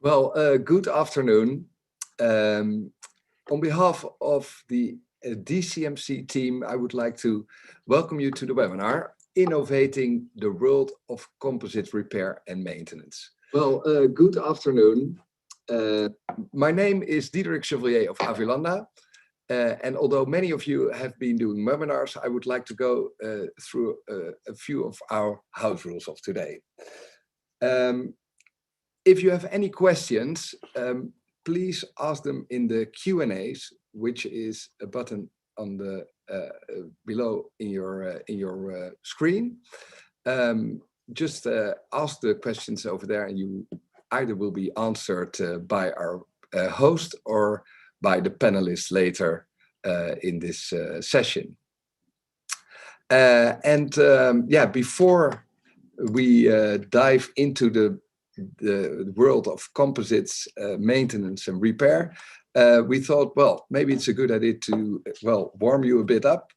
Well, good afternoon. On behalf of the DCMC team, I would like to welcome you to the webinar, Innovating the World of Composites Repair and Maintenance. Well, good afternoon. My name is Diederik Chevalier of Avilanda. And although many of you have been doing webinars, I would like to go through a few of our house rules of today. If you have any questions, please ask them in the Q&As, which is a button on the below in your screen. Just ask the questions over there, and you either will be answered by our host or by the panelists later in this session. Yeah, before we dive into the world of composites maintenance and repair, we thought, well, maybe it's a good idea to, well, warm you a bit up.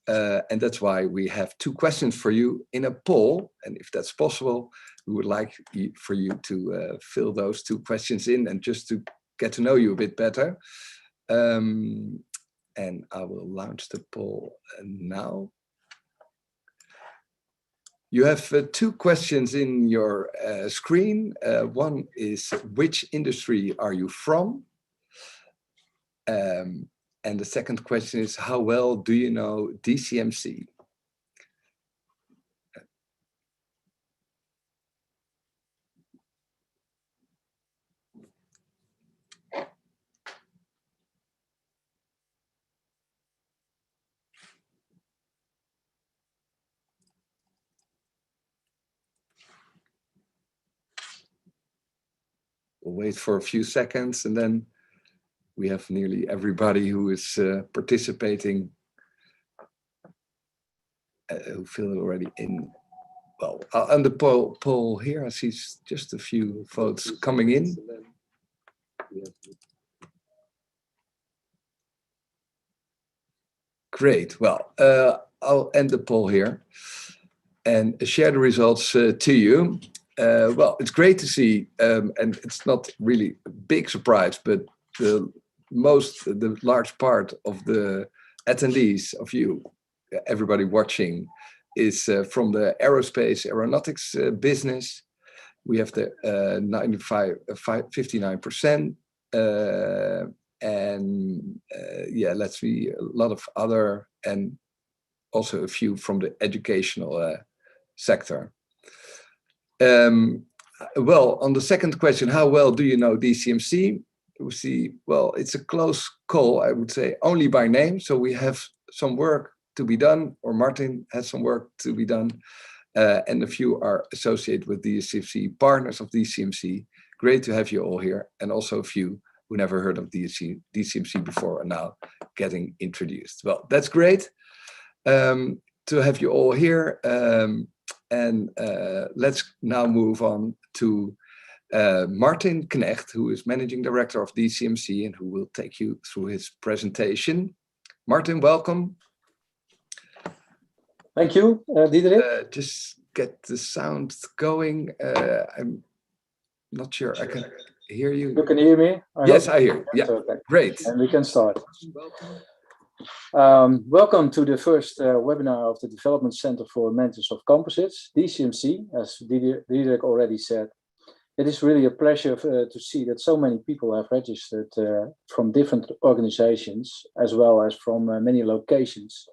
And that's why we have two questions for you in a poll. And if that's possible, we would like for you to fill those two questions in and just to get to know you a bit better. And I will launch the poll now. You have two questions in your screen. One is, which industry are you from? And the second question is, how well do you know DCMC? We'll wait for a few seconds, and then we have nearly everybody who is participating who filled it already in. Well, on the poll here, I see just a few votes coming in. Great. Well, I'll end the poll here and share the results to you. Well, it's great to see, and it's not really a big surprise, but the large part of the attendees of you, everybody watching, is from the aeronautics business. We have the 59%, and yeah, let's see, a lot of other, and also a few from the educational sector. Well, on the second question, how well do you know DCMC? We see, well, it's a close call, I would say, only by name. So we have some work to be done, or Martin has some work to be done, and a few are associated with DCMC, partners of DCMC. Great to have you all here, and also a few who never heard of DCMC before are now getting introduced. Well, that's great to have you all here. And let's now move on to Martin Knecht, who is Managing Director of DCMC and who will take you through his presentation. Martin, welcome. Thank you, Diederik. Just get the sound going. I'm not sure I can hear you. You can hear me? Yes, I hear you. Yeah, okay. Great. And we can start. Welcome to the first webinar of the Development Center for Maintenance of Composites, DCMC, as Diederik already said. It is really a pleasure to see that so many people have registered from different organizations, as well as from many locations.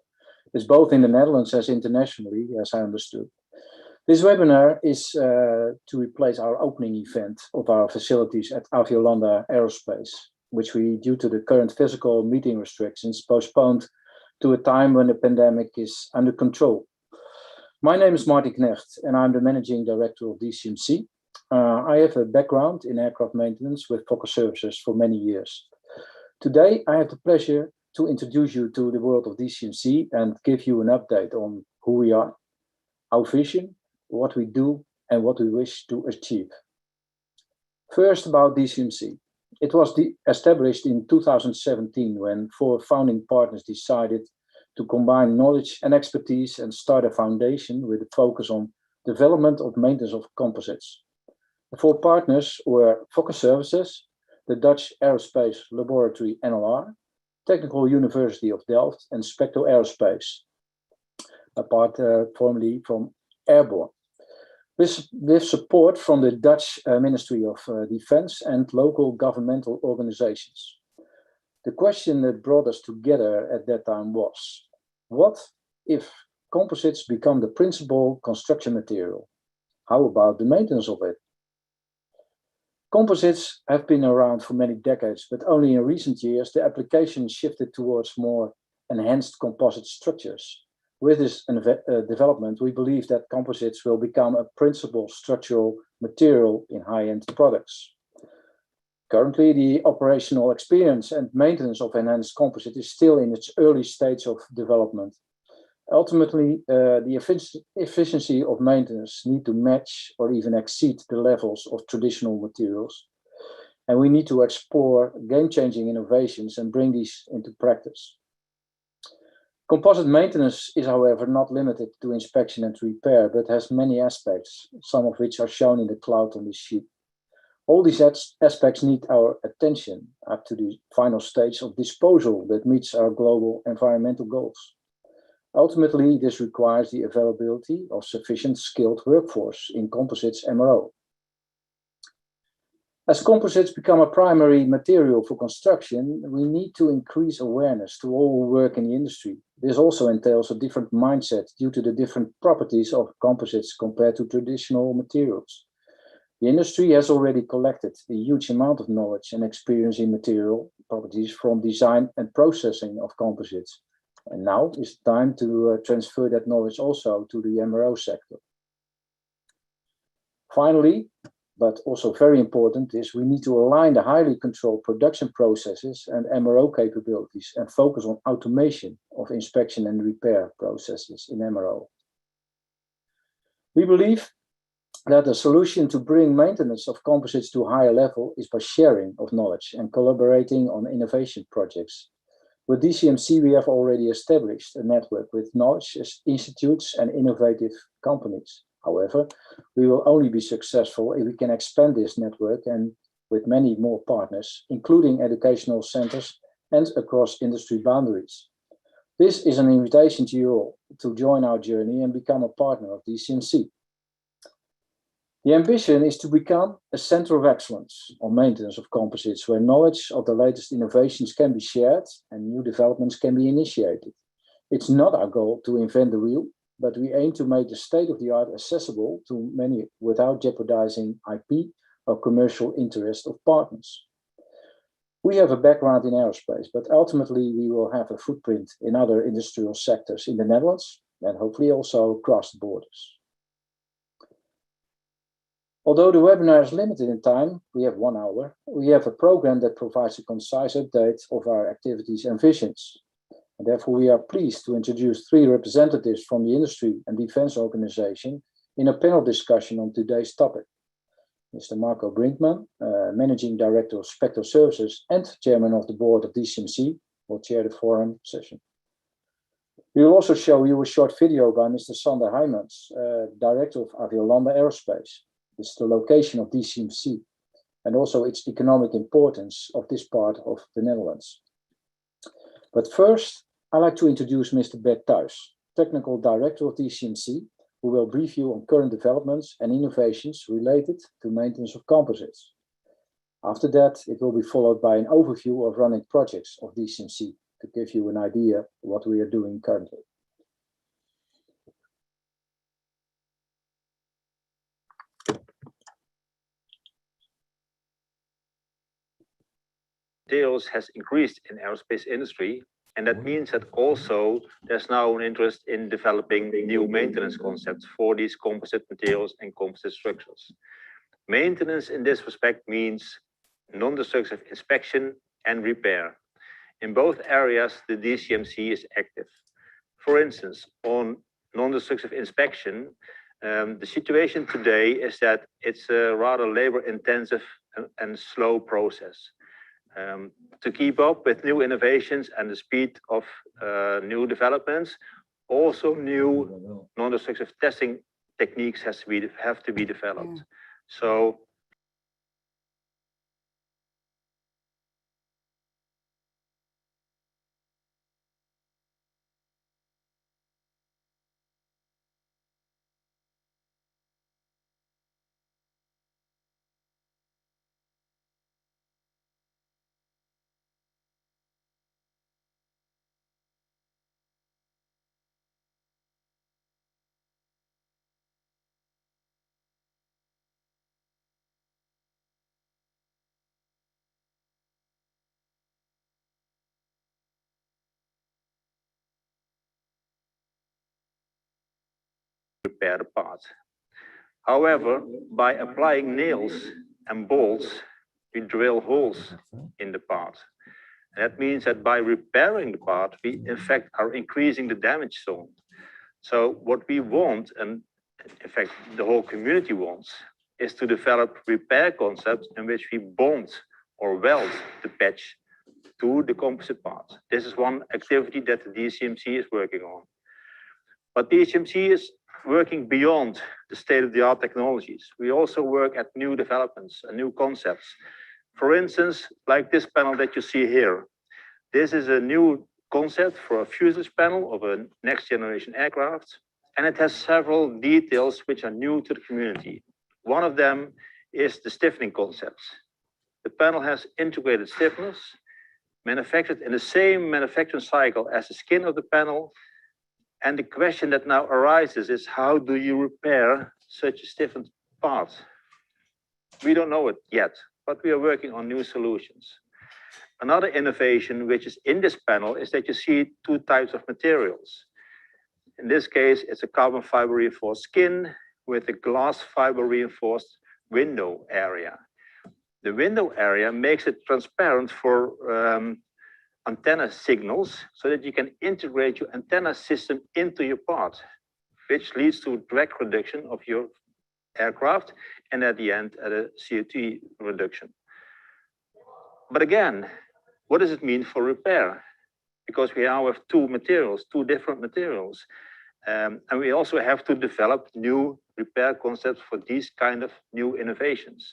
It's both in the Netherlands as internationally, as I understood. This webinar is to replace our opening event of our facilities at Aviolanda Aerospace, which we, due to the current physical meeting restrictions, postponed to a time when the pandemic is under control. My name is Martin Knecht, and I'm the Managing Director of DCMC. I have a background in aircraft maintenance with Fokker Services for many years. Today, I have the pleasure to introduce you to the world of DCMC and give you an update on who we are, our vision, what we do, and what we wish to achieve. First, about DCMC. It was established in 2017 when 4 founding partners decided to combine knowledge and expertise and start a foundation with a focus on development of maintenance of composites. The four partners were Fokker Services, the Dutch Aerospace Laboratory NLR, Technical University of Delft, and Spectro Aerospace, apart formerly from Airborne, with support from the Dutch Ministry of Defense and local governmental organizations. The question that brought us together at that time was, what if composites become the principal construction material? How about the maintenance of it? Composites have been around for many decades, but only in recent years the application shifted towards more enhanced composite structures. With this development, we believe that composites will become a principal structural material in high-end products. Currently, the operational experience and maintenance of enhanced composite is still in its early stage of development. Ultimately, the efficiency of maintenance need to match or even exceed the levels of traditional materials. And we need to explore game-changing innovations and bring these into practice. Composite maintenance is, however, not limited to inspection and repair, but has many aspects, some of which are shown in the cloud on this sheet. All these aspects need our attention up to the final stage of disposal that meets our global environmental goals. Ultimately, this requires the availability of sufficient skilled workforce in composites MRO. As composites become a primary material for construction, we need to increase awareness to all who work in the industry. This also entails a different mindset due to the different properties of composites compared to traditional materials. The industry has already collected a huge amount of knowledge and experience in material properties from design and processing of composites. And now is the time to transfer that knowledge also to the MRO sector. Finally, but also very important, is we need to align the highly controlled production processes and MRO capabilities and focus on automation of inspection and repair processes in MRO. We believe that the solution to bring maintenance of composites to a higher level is by sharing of knowledge and collaborating on innovation projects. With DCMC, we have already established a network with knowledge institutes and innovative companies. However, we will only be successful if we can expand this network and with many more partners, including educational centers and across industry boundaries. This is an invitation to you all to join our journey and become a partner of DCMC. The ambition is to become a center of excellence on maintenance of composites, where knowledge of the latest innovations can be shared and new developments can be initiated. It's not our goal to invent the wheel, but we aim to make the state-of-the-art accessible to many without jeopardizing IP or commercial interest of partners. We have a background in aerospace, but ultimately we will have a footprint in other industrial sectors in the Netherlands and hopefully also across the borders. Although the webinar is limited in time, we have 1 hour, we have a program that provides a concise update of our activities and visions. And therefore, we are pleased to introduce 3 representatives from the industry and defense organization in a panel discussion on today's topic. Mr. Marco Brinkman, Managing Director of Spectro Services and Chairman of the Board of DCMC, will chair the forum session. We will also show you a short video by Mr. Sander Heijmans, Director of Aviolanda Aerospace. It's the location of DCMC and also its economic importance of this part of the Netherlands. But first, I'd like to introduce Mr. Bert Thuis, Technical Director of DCMC, who will brief you on current developments and innovations related to maintenance of composites. After that, it will be followed by an overview of running projects of DCMC to give you an idea of what we are doing currently. Materials has increased in aerospace industry, and that means that also there's now an interest in developing new maintenance concepts for these composite materials and composite structures. Maintenance in this respect means non-destructive inspection and repair. In both areas, the DCMC is active. For instance, on non-destructive inspection, the situation today is that it's a rather labor-intensive and slow process. To keep up with new innovations and the speed of new developments, also new non-destructive testing techniques have to be developed. So repair the part. However, by applying nails and bolts, we drill holes in the part. And that means that by repairing the part, we in fact are increasing the damage zone. So what we want, and in fact the whole community wants, is to develop repair concepts in which we bond or weld the patch to the composite part. This is one activity that the DCMC is working on. But DCMC is working beyond the state-of-the-art technologies. We also work at new developments and new concepts. For instance, like this panel that you see here. This is a new concept for a fuselage panel of a next generation aircraft. And it has several details which are new to the community. One of them is the stiffening concepts. The panel has integrated stiffeners, manufactured in the same manufacturing cycle as the skin of the panel. And the question that now arises is, how do you repair such a stiffened part? We don't know it yet, but we are working on new solutions. Another innovation which is in this panel is that you see two types of materials. In this case, it's a carbon fiber reinforced skin with a glass fiber reinforced window area. The window area makes it transparent for antenna signals so that you can integrate your antenna system into your part, which leads to drag reduction of your aircraft and at the end at a CO2 reduction. But again, what does it mean for repair? Because we now have two different materials. And we also have to develop new repair concepts for these kind of new innovations.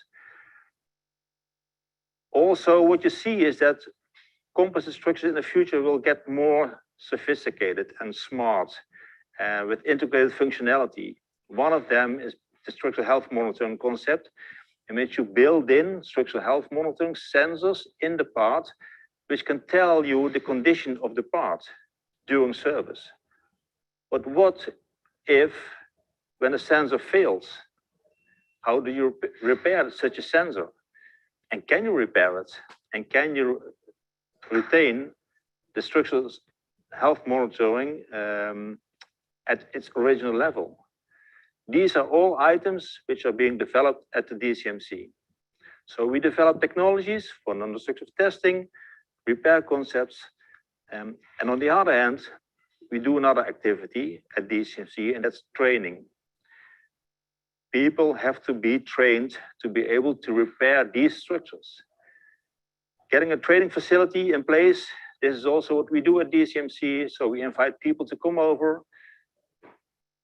Also, what you see is that composite structures in the future will get more sophisticated and smart with integrated functionality. One of them is the structural health monitoring concept, in which you build in structural health monitoring sensors in the part, which can tell you the condition of the part during service. But what if, when a sensor fails, how do you repair such a sensor? And can you repair it? And can you retain the structural health monitoring at its original level? These are all items which are being developed at the DCMC. So we develop technologies for non-destructive testing, repair concepts, and on the other hand, we do another activity at DCMC, and that's training. People have to be trained to be able to repair these structures. Getting a training facility in place, this is also what we do at DCMC. So we invite people to come over,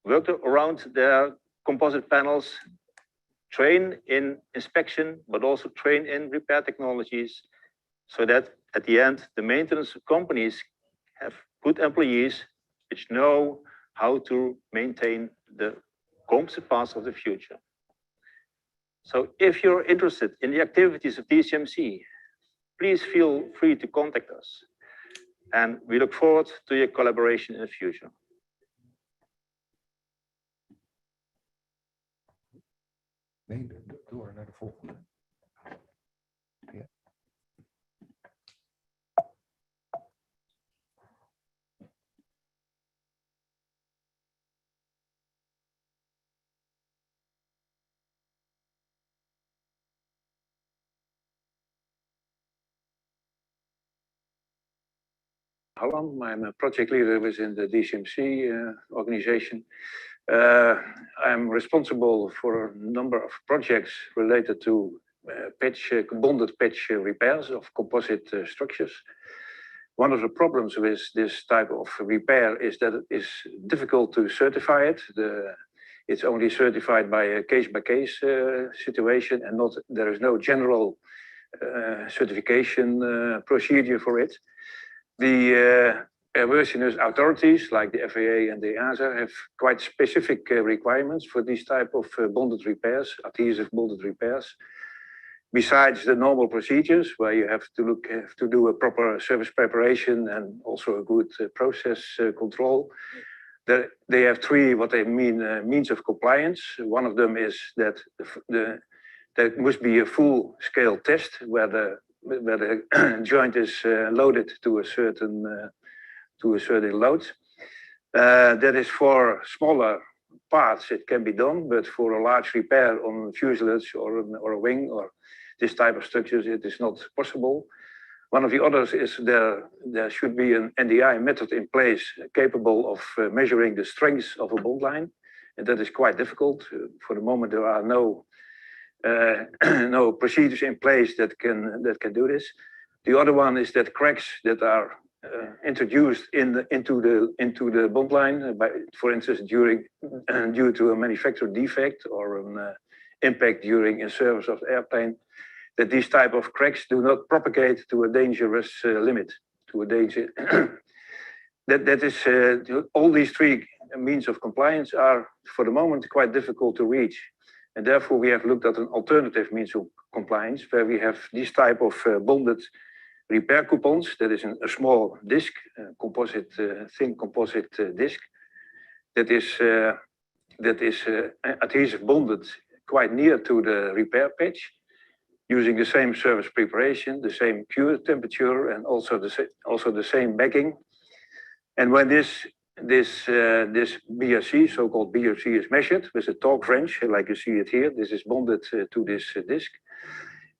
work around their composite panels, train in inspection, but also train in repair technologies, so that at the end, the maintenance companies have good employees which know how to maintain the composite parts of the future. So if you're interested in the activities of DCMC, please feel free to contact us. And we look forward to your collaboration in the future. Nee, door naar de volgende. Ja. Holland. I'm a project leader within the DCMC organization. I'm responsible for a number of projects related to bonded patch repairs of composite structures. One of the problems with this type of repair is that it is difficult to certify it. It's only certified by a case-by-case situation, and there is no general certification procedure for it. The airworthiness authorities like the FAA and the EASA have quite specific requirements for these type of bonded repairs, adhesive bonded repairs. Besides the normal procedures where you have to do a proper service preparation and also a good process control, they have three what they mean means of compliance. One of them is that there must be a full-scale test where the joint is loaded to a certain load. That is for smaller parts it can be done, but for a large repair on fuselage or a wing or this type of structures, it is not possible. One of the others is there should be an NDI method in place capable of measuring the strength of a bond line, and that is quite difficult. For the moment, there are no procedures in place that can do this. The other one is that cracks that are introduced into the bond line, for instance, due to a manufacturer defect or an impact during a service of the airplane, that these type of cracks do not propagate to a dangerous limit, to a danger. that is all these three means of compliance are for the moment quite difficult to reach, and therefore we have looked at an alternative means of compliance where we have this type of bonded repair coupons. That is a small disc, composite, thin composite disc that is adhesive bonded quite near to the repair pitch, using the same surface preparation, the same cure temperature, and also the same backing. And when this BRC, so-called BRC, is measured with a torque wrench, like you see it here, this is bonded to this disc.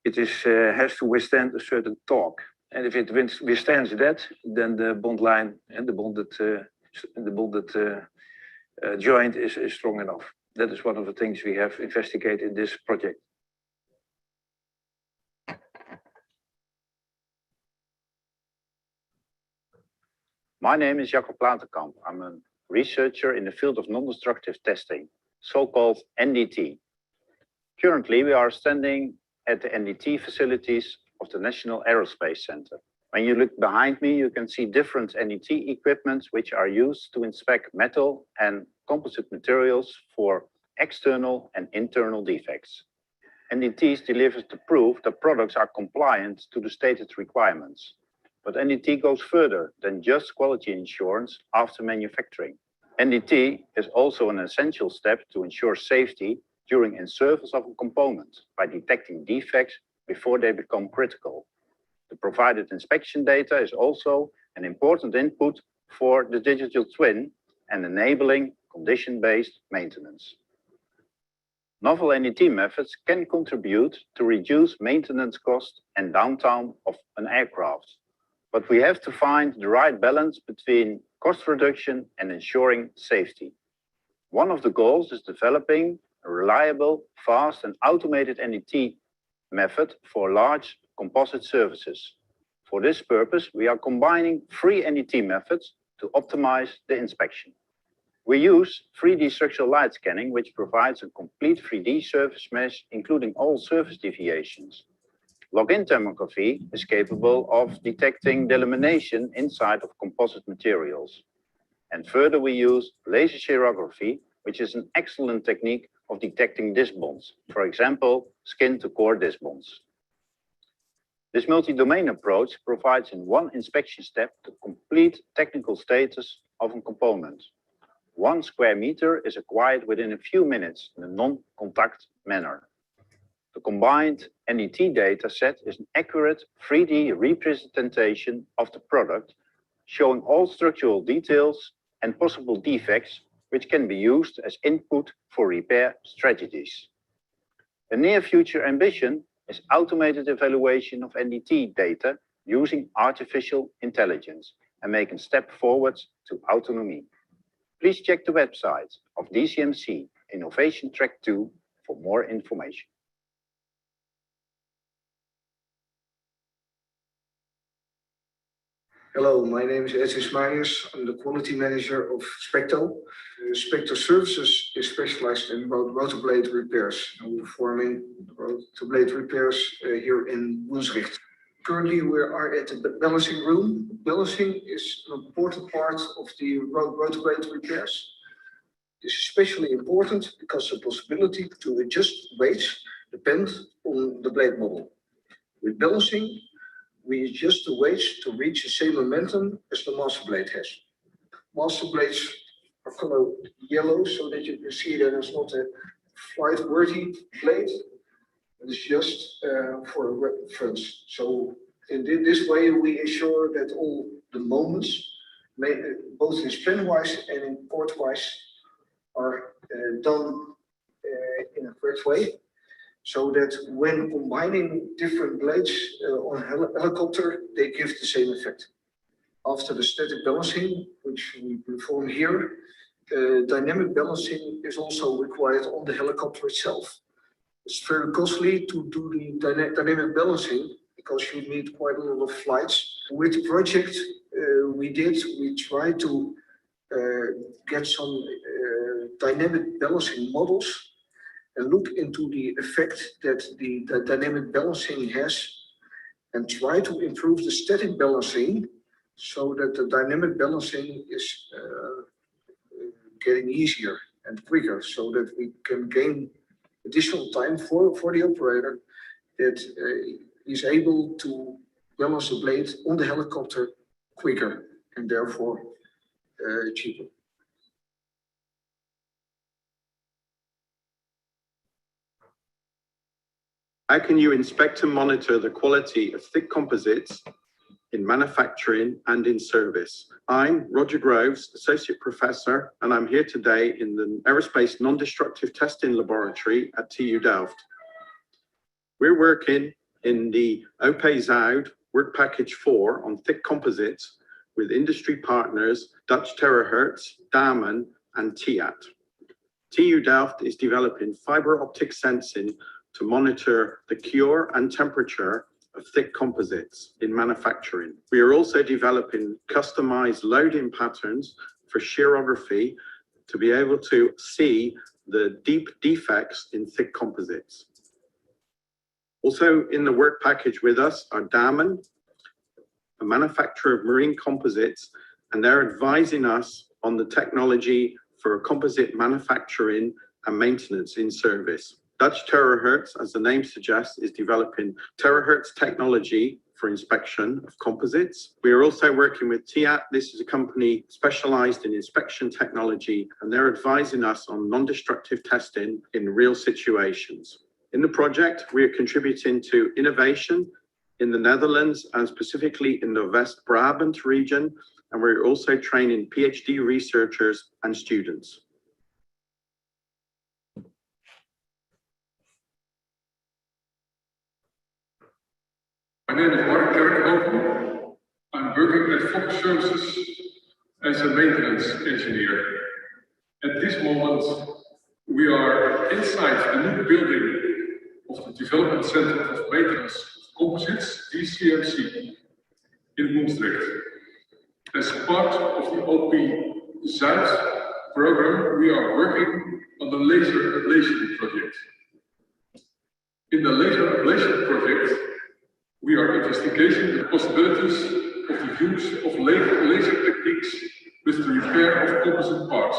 It has to withstand a certain torque, and if it withstands that, then the bond line and the bonded joint is strong enough. That is one of the things we have investigated in this project. My name is Jacob Platenkamp. I'm a researcher in the field of non-destructive testing, so-called NDT. Currently, we are standing at the NDT facilities of the National Aerospace Center. When you look behind me, you can see different NDT equipment which are used to inspect metal and composite materials for external and internal defects. NDTs deliver the proof that products are compliant to the stated requirements. But NDT goes further than just quality assurance after manufacturing. NDT is also an essential step to ensure safety during in-service of a component by detecting defects before they become critical. The provided inspection data is also an important input for the digital twin and enabling condition-based maintenance. Novel NDT methods can contribute to reduce maintenance cost and downtime of an aircraft. But we have to find the right balance between cost reduction and ensuring safety. One of the goals is developing a reliable, fast and automated NDT method for large composite services. For this purpose, we are combining three NDT methods to optimize the inspection. We use 3D structural light scanning, which provides a complete 3D surface mesh, including all surface deviations. Log-in thermography is capable of detecting delamination inside of composite materials. And further, we use laser chirography, which is an excellent technique of detecting disc bonds, for example, skin-to-core disc bonds. This multi-domain approach provides in one inspection step the complete technical status of a component. 1 square meter is acquired within a few minutes in a non-contact manner. The combined NDT data set is an accurate 3D representation of the product, showing all structural details and possible defects, which can be used as input for repair strategies. A near future ambition is automated evaluation of NDT data using artificial intelligence and making step forwards to autonomy. Please check the website of DCMC Innovation Track 2 for more information. Hello, my name is Edwin Smeijers. I'm the quality manager of Specto. Specto Services is specialized in rotor blade repairs. And we're performing rotor blade repairs here in Woensdrecht. Currently, we are at the balancing room. Balancing is an important part of the rotor blade repairs. This is especially important because the possibility to adjust weights depends on the blade model. With balancing, we adjust the weights to reach the same momentum as the master blade has. Master blades are colored yellow so that you can see that it's not a flight-worthy blade. It's just for reference. So in this way, we ensure that all the moments, both in span-wise and in port-wise, are done in a correct way, so that when combining different blades on a helicopter, they give the same effect. After the static balancing, which we perform here, dynamic balancing is also required on the helicopter itself. It's very costly to do the dynamic balancing because you need quite a lot of flights. With the project we tried to get some dynamic balancing models and look into the effect that the dynamic balancing has and try to improve the static balancing so that the dynamic balancing is getting easier and quicker so that we can gain additional time for the operator that is able to balance the blade on the helicopter quicker and therefore cheaper. How can you inspect and monitor the quality of thick composites in manufacturing and in service? I'm Roger Groves, Associate Professor, and I'm here today in the Aerospace Non-Destructive Testing Laboratory at TU Delft. We're working in the OP Zuid Work Package 4 on thick composites with industry partners Dutch Terahertz, Damen, and TIAT. TU Delft is developing fiber optic sensing to monitor the cure and temperature of thick composites in manufacturing. We are also developing customized loading patterns for shearography to be able to see the deep defects in thick composites. Also in the work package with us are Damen, a manufacturer of marine composites, and they're advising us on the technology for composite manufacturing and maintenance in service. Dutch Terahertz, as the name suggests, is developing terahertz technology for inspection of composites. We are also working with TIAT. This is a company specialized in inspection technology, and they're advising us on non-destructive testing in real situations. In the project, we are contributing to innovation in the Netherlands and specifically in the West Brabant region, and we're also training PhD researchers and students. My name is Mark Kerkhoven. I'm working at Focus Services as a maintenance engineer. At this moment, we are inside the new building of the Development Center of Maintenance of Composites, DCMC, in Moonsdrecht. As part of the OP Zuid program, we are working on the laser ablation project. In the laser ablation project, we are investigating the possibilities of the use of laser techniques with the repair of composite parts.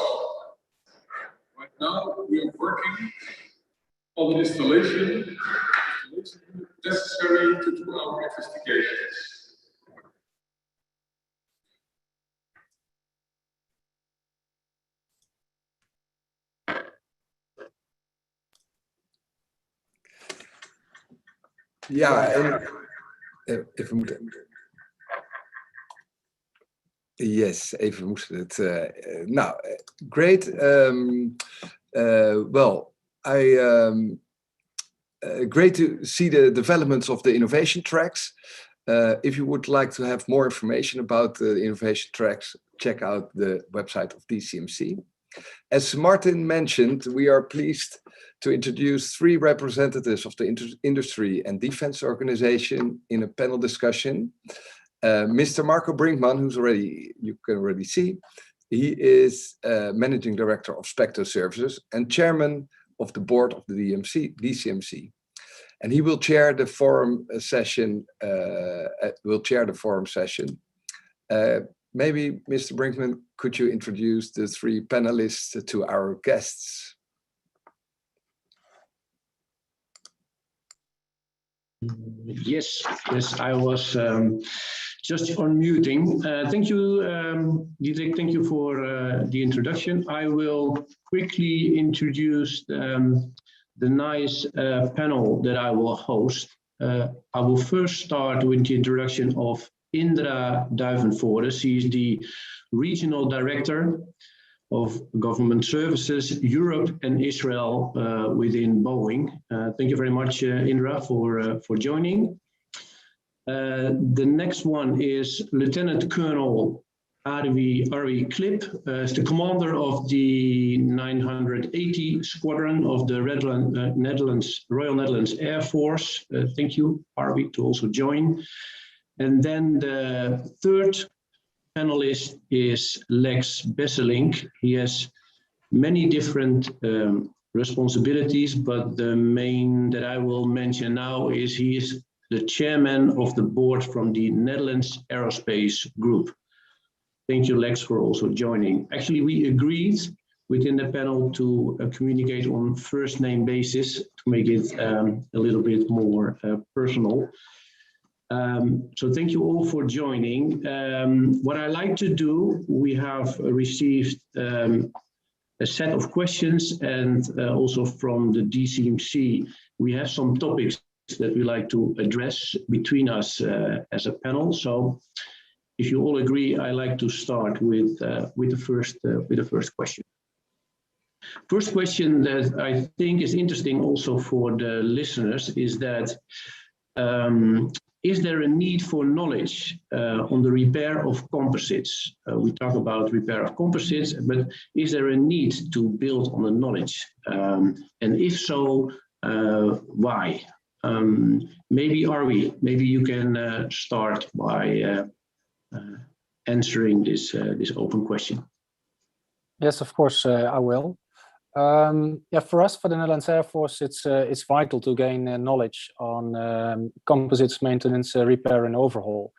Right now, we are working on the installation of the laser unit necessary to do our investigations. Ja, en even moeten. Yes, even moesten het. Great. Great to see the developments of the innovation tracks. If you would like to have more information about the innovation tracks, check out the website of DCMC. As Martin mentioned, we are pleased to introduce 3 representatives of the industry and defense organization in a panel discussion. Mr. Marco Brinkman, you can already see, he is Managing Director of Spectro Services and Chairman of the Board of the DCMC. And he will chair the forum session. Maybe, Mr. Brinkman, could you introduce the 3 panelists to our guests? Yes, I was just unmuting. Thank you, Diederik, thank you for the introduction. I will quickly introduce the nice panel that I will host. I will first start with the introduction of Indra Duivenvoorde. She is the Regional Director of Government Services, Europe and Israel within Boeing. Thank you very much, Indra, for joining. The next one is Lieutenant Colonel Arvi Klip, is the commander of the 980 Squadron of the Royal Netherlands Air Force. Thank you, Arvi, to also join. And then the third panelist is Lex Besselink. He has many different responsibilities, but the main that I will mention now is he is the chairman of the board from the Netherlands Aerospace Group. Thank you, Lex, for also joining. Actually, we agreed within the panel to communicate on first name basis to make it a little bit more personal. So thank you all for joining. What I like to do, we have received a set of questions, and also from the DCMC, we have some topics that we like to address between us as a panel. So if you all agree, I like to start with the first question. First question that I think is interesting also for the listeners is that is there a need for knowledge on the repair of composites? We talk about repair of composites, but is there a need to build on the knowledge? And if so, why? Maybe Arvi, maybe you can start by answering this open question. Yes, of course, I will. Yeah, for us, for the Netherlands Air Force, it's vital to gain knowledge on composites maintenance, repair, and overhaul.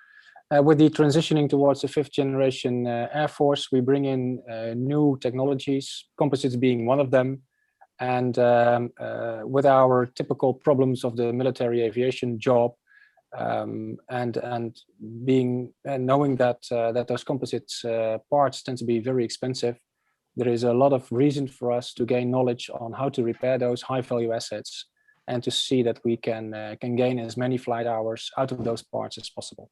With the transitioning towards the 5th generation Air Force, we bring in new technologies, composites being one of them. And with our typical problems of the military aviation job, and knowing that those composites parts tend to be very expensive, there is a lot of reason for us to gain knowledge on how to repair those high value assets and to see that we can gain as many flight hours out of those parts as possible.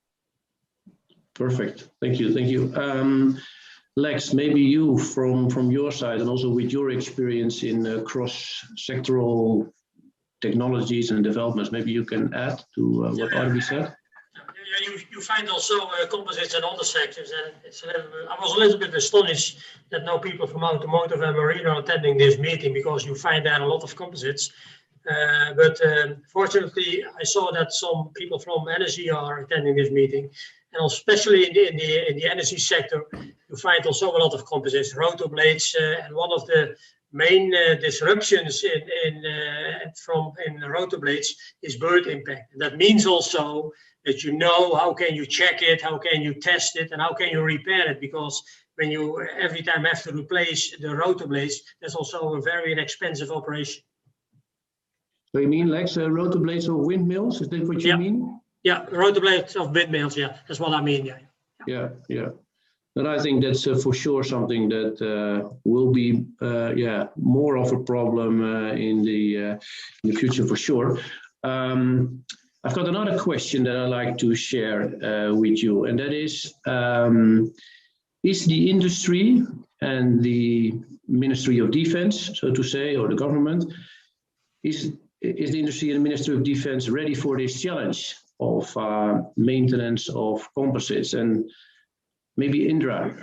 Perfect. Thank you. Thank you. Lex, maybe you from your side and also with your experience in cross-sectoral technologies and developments, maybe you can add to what Arvi said. Yeah, you find also composites in other sectors, and I was a little bit astonished that no people from automotive and marine are attending this meeting, because you find there a lot of composites. But fortunately, I saw that some people from energy are attending this meeting, and especially in the energy sector, you find also a lot of composites, rotor blades, and one of the main disruptions in rotor blades is bird impact. And that means also that you know how can you check it, how can you test it, and how can you repair it, because when you every time have to replace the rotor blades, that's also a very inexpensive operation. So you mean like rotor blades of windmills? Is that what you mean? Yeah, rotor blades of windmills. Yeah, that's what I mean. Yeah. And I think that's for sure something that will be more of a problem in the future for sure. I've got another question that I'd like to share with you, and that is the industry and the Ministry of Defense, so to say, or the government, is the industry and the Ministry of Defense ready for this challenge of maintenance of composites? And maybe Indra,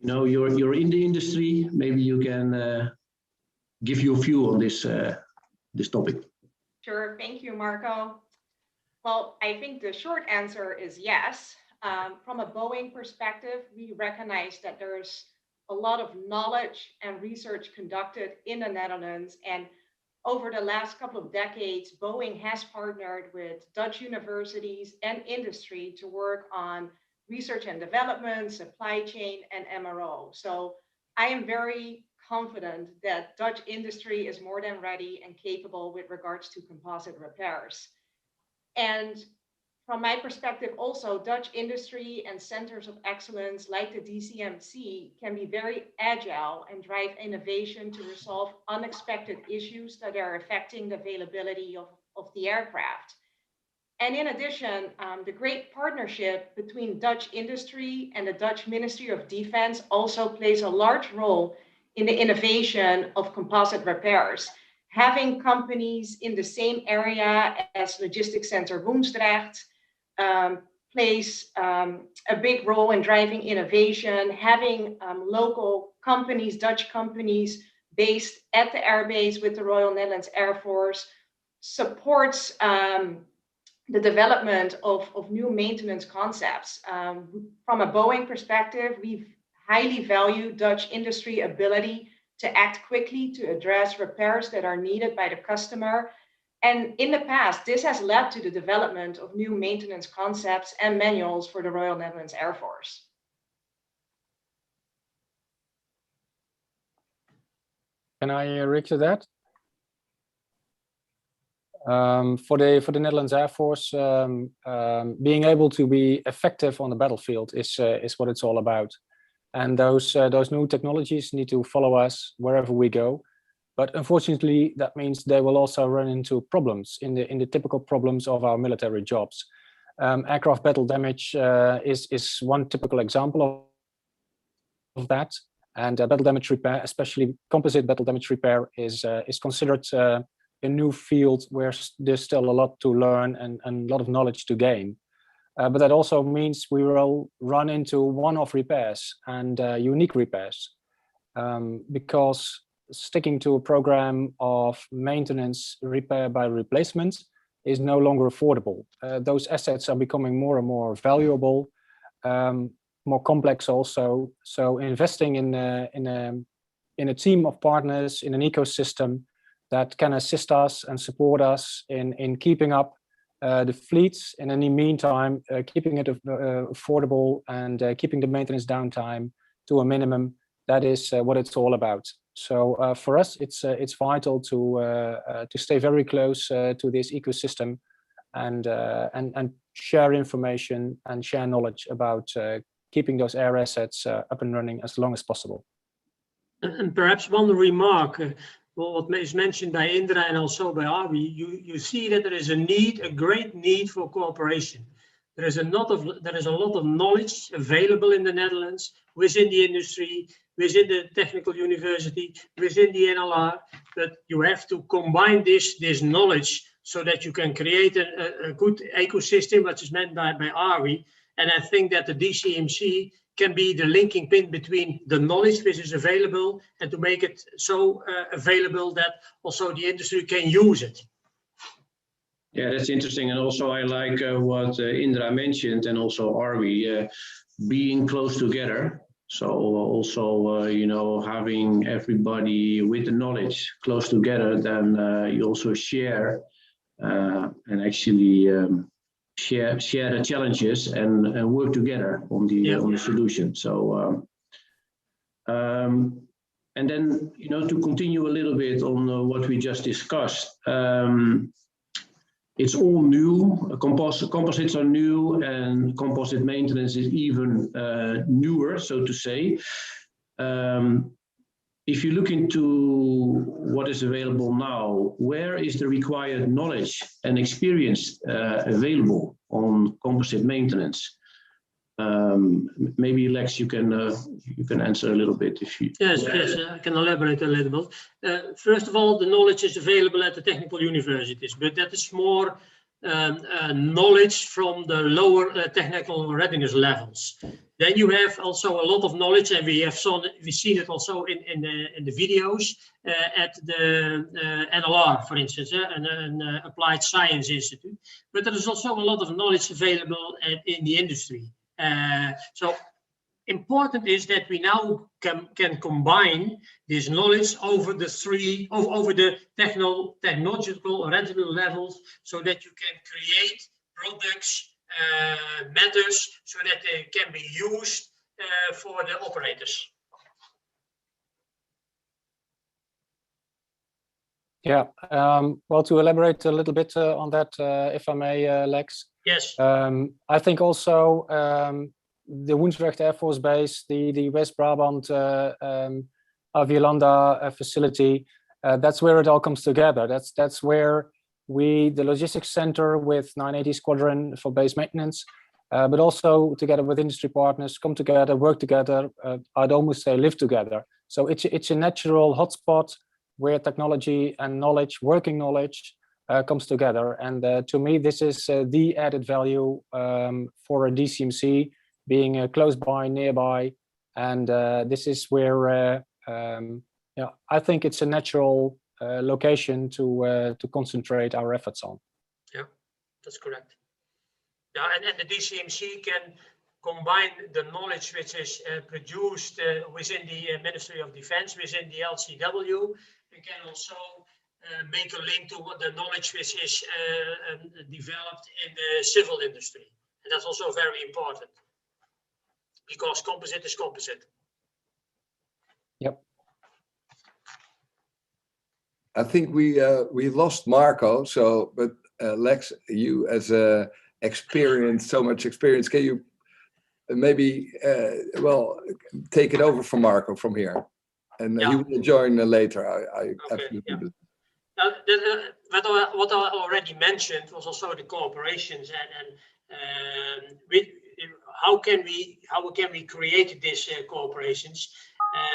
you're in the industry, maybe you can give your view on this topic. Sure, thank you, Marco. Well, I think the short answer is yes. From a Boeing perspective, we recognize that there's a lot of knowledge and research conducted in the Netherlands. And over the last couple of decades, Boeing has partnered with Dutch universities and industry to work on research and development, supply chain, and MRO. So I am very confident that Dutch industry is more than ready and capable with regards to composite repairs. And from my perspective, also, Dutch industry and centers of excellence like the DCMC can be very agile and drive innovation to resolve unexpected issues that are affecting the availability of the aircraft. And in addition, the great partnership between Dutch industry and the Dutch Ministry of Defense also plays a large role in the innovation of composite repairs. Having companies in the same area as Logistics Center Woensdrecht plays a big role in driving innovation. Having local companies, Dutch companies based at the airbase with the Royal Netherlands Air Force supports the development of new maintenance concepts. From a Boeing perspective, we highly value Dutch industry ability to act quickly to address repairs that are needed by the customer. And in the past, this has led to the development of new maintenance concepts and manuals for the Royal Netherlands Air Force. Can I react to that? For the Netherlands Air Force, being able to be effective on the battlefield is what it's all about. And those new technologies need to follow us wherever we go. But unfortunately, that means they will also run into problems in the typical problems of our military jobs. Aircraft battle damage is one typical example of that. And battle damage repair, especially composite battle damage repair, is considered a new field where there's still a lot to learn and a lot of knowledge to gain. But that also means we will run into one-off repairs and unique repairs, because sticking to a program of maintenance repair by replacement is no longer affordable. Those assets are becoming more and more valuable, more complex also. So investing in a team of partners, in an ecosystem that can assist us and support us in keeping up the fleets, and in the meantime, keeping it affordable and keeping the maintenance downtime to a minimum. That is what it's all about. So for us, it's vital to stay very close to this ecosystem and share information and share knowledge about keeping those air assets up and running as long as possible. And perhaps one remark. What is mentioned by Indra and also by Ari, you see that there is a great need for cooperation. There is a lot of knowledge available in the Netherlands, within the industry, within the technical university, within the NLR, but you have to combine this knowledge so that you can create a good ecosystem, which is meant by Ari. And I think that the DCMC can be the linking pin between the knowledge which is available and to make it so available that also the industry can use it. Yeah, that's interesting. And also I like what Indra mentioned, and also Arvi, being close together. So also, having everybody with the knowledge close together, then you also share and actually share the challenges and work together on the solution. So and then to continue a little bit on what we just discussed, it's all new. Composites are new, and composite maintenance is even newer, so to say. If you look into what is available now, where is the required knowledge and experience available on composite maintenance? Maybe Lex, you can answer a little bit if you. Yes, I can elaborate a little bit. First of all, the knowledge is available at the technical universities, but that is more knowledge from the lower technical readiness levels. Then you have also a lot of knowledge, and we've seen it also in the videos at the NLR, for instance, an Applied Science Institute. But there is also a lot of knowledge available in the industry. So important is that we now can combine this knowledge over the technological readiness levels, so that you can create products, matters, so that they can be used for the operators. Yeah, well, to elaborate a little bit on that, if I may, Lex. Yes. I think also the Woensdrecht Air Force Base, the West Brabant Avialanda facility, that's where it all comes together. That's where we, the logistics center with 980 Squadron for base maintenance, but also together with industry partners, come together, work together, I'd almost say live together So it's a natural hotspot where technology and knowledge, working knowledge, comes together. And to me, this is the added value for a DCMC, being close by, nearby. And this is where I think it's a natural location to concentrate our efforts on. Yeah, that's correct. Yeah, and the DCMC can combine the knowledge which is produced within the Ministry of Defense, within the LCW. We can also make a link to what the knowledge which is developed in the civil industry. And that's also very important because composite is composite. Yep. I think we lost Marco. So, but Lex, you as a so much experience, can you maybe take it over from Marco from here, and he will join later. I absolutely do. What I already mentioned was also the cooperations and how can we create these cooperations?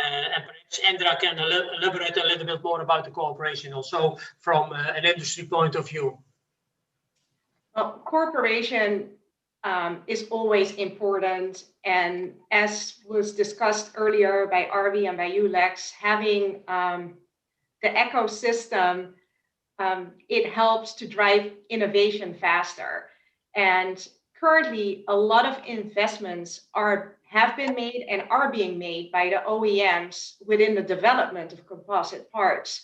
And perhaps Indra can elaborate a little bit more about the cooperation also from an industry point of view. Well, cooperation is always important, and as was discussed earlier by Arvi and by you, Lex, having the ecosystem, it helps to drive innovation faster. And currently, a lot of investments have been made and are being made by the OEMs within the development of composite parts.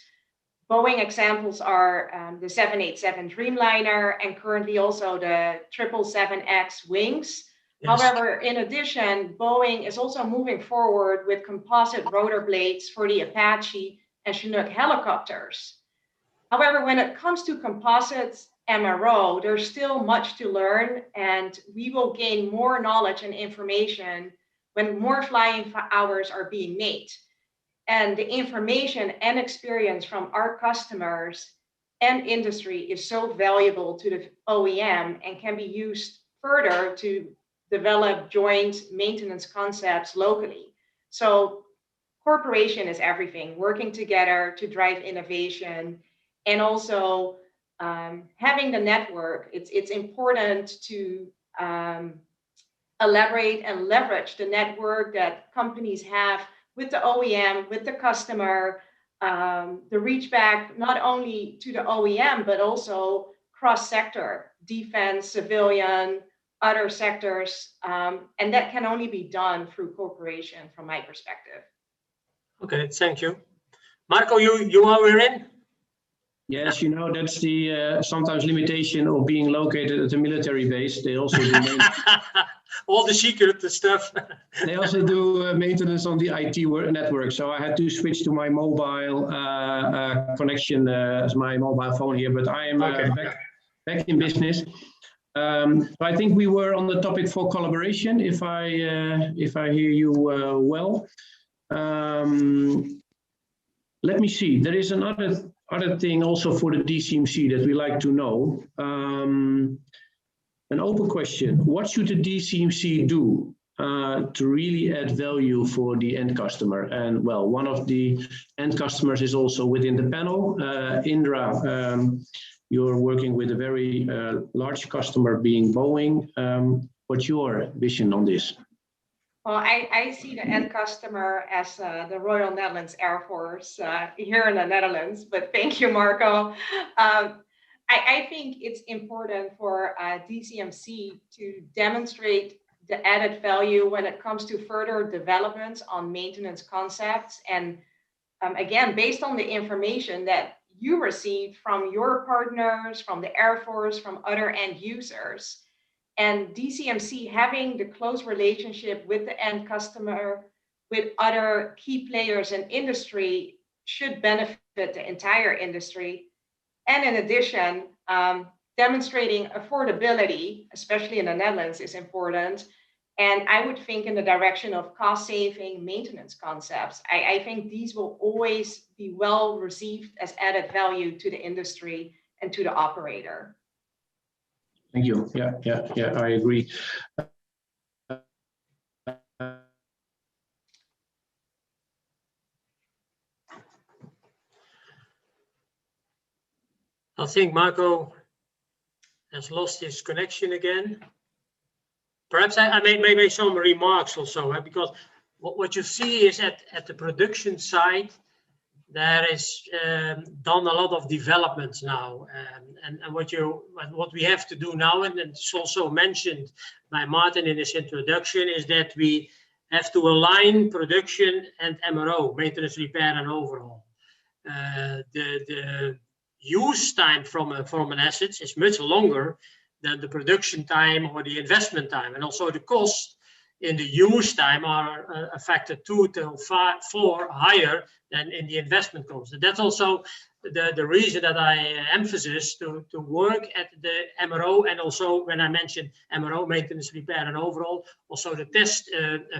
Boeing examples are the 787 Dreamliner and currently also the 777X wings. Yes. However, in addition, Boeing is also moving forward with composite rotor blades for the Apache and Chinook helicopters. However, when it comes to composites MRO, there's still much to learn, and we will gain more knowledge and information when more flying hours are being made. And the information and experience from our customers and industry is so valuable to the OEM and can be used further to develop joint maintenance concepts locally. So cooperation is everything, working together to drive innovation, and also having the network. It's important to elaborate and leverage the network that companies have with the OEM, with the customer, the reach back not only to the OEM, but also cross-sector, defense, civilian, other sectors. And that can only be done through cooperation from my perspective. Okay, thank you. Marco, you are in? Yes, you know, that's the sometimes limitation of being located at a military base. They also do all the secret stuff. They also do maintenance on the IT network. So I had to switch to my mobile connection as my mobile phone here, but I am back in business. So I think we were on the topic for collaboration, if I hear you well. Let me see. There is another thing also for the DCMC that we like to know. An open question. What should the DCMC do to really add value for the end customer? And well, one of the end customers is also within the panel. Indra, you're working with a very large customer being Boeing. What's your vision on this? Well, I see the end customer as the Royal Netherlands Air Force here in the Netherlands, but thank you, Marco. I think it's important for DCMC to demonstrate the added value when it comes to further developments on maintenance concepts. And again, based on the information that you received from your partners, from the Air Force, from other end users, and DCMC having the close relationship with the end customer, with other key players in industry should benefit the entire industry. And in addition, demonstrating affordability, especially in the Netherlands, is important. And I would think in the direction of cost-saving maintenance concepts. I think these will always be well received as added value to the industry and to the operator. Thank you. Yeah, I agree. I think Marco has lost his connection again. Perhaps I may make some remarks also, because what you see is at the production side, there is done a lot of developments now, and what we have to do now, and it's also mentioned by Martin in his introduction, is that we have to align production and MRO, maintenance, repair, and overhaul. The use time from an asset is much longer than the production time or the investment time, and also the cost in the use time are a factor 2 to 4 higher than in the investment cost. And that's also the reason that I emphasize to work at the MRO, and also when I mention MRO, maintenance, repair, and overall, also the test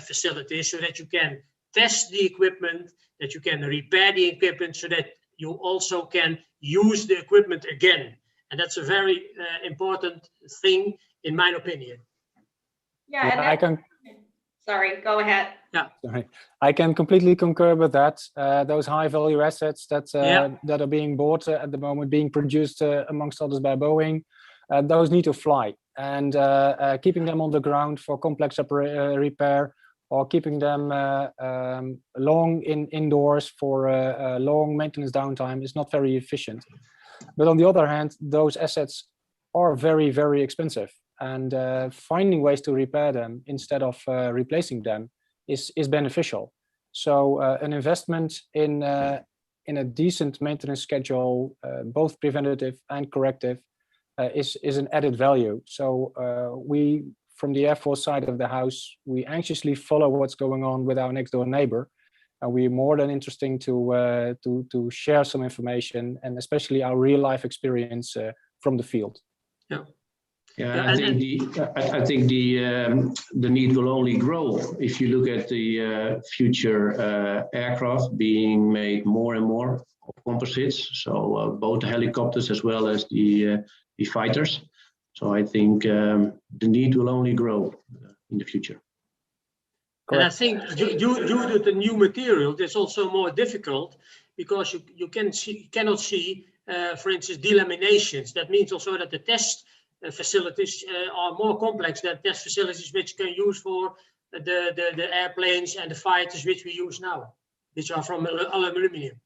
facilities, so that you can test the equipment, that you can repair the equipment, so that you also can use the equipment again. And that's a very important thing, in my opinion. Yeah, and I can. Sorry, go ahead. Yeah, sorry. I can completely concur with that. Those high-value assets that are being bought at the moment, being produced amongst others by Boeing, those need to fly. And keeping them on the ground for complex repair, or keeping them long indoors for long maintenance downtime is not very efficient. But on the other hand, those assets are very, very expensive. And finding ways to repair them instead of replacing them is beneficial. So an investment in a decent maintenance schedule, both preventative and corrective, is an added value. So we, from the Air Force side of the house, we anxiously follow what's going on with our next door neighbor. And we're more than interesting to share some information, and especially our real life experience from the field. Yeah. Yeah, I think the need will only grow if you look at the future aircraft being made more and more of composites. So both the helicopters as well as the fighters. So I think the need will only grow in the future. And I think due to the new material, it's also more difficult, because you cannot see, for instance, delaminations. That means also that the test facilities are more complex than test facilities which can use for the airplanes and the fighters which we use now, which are from aluminium.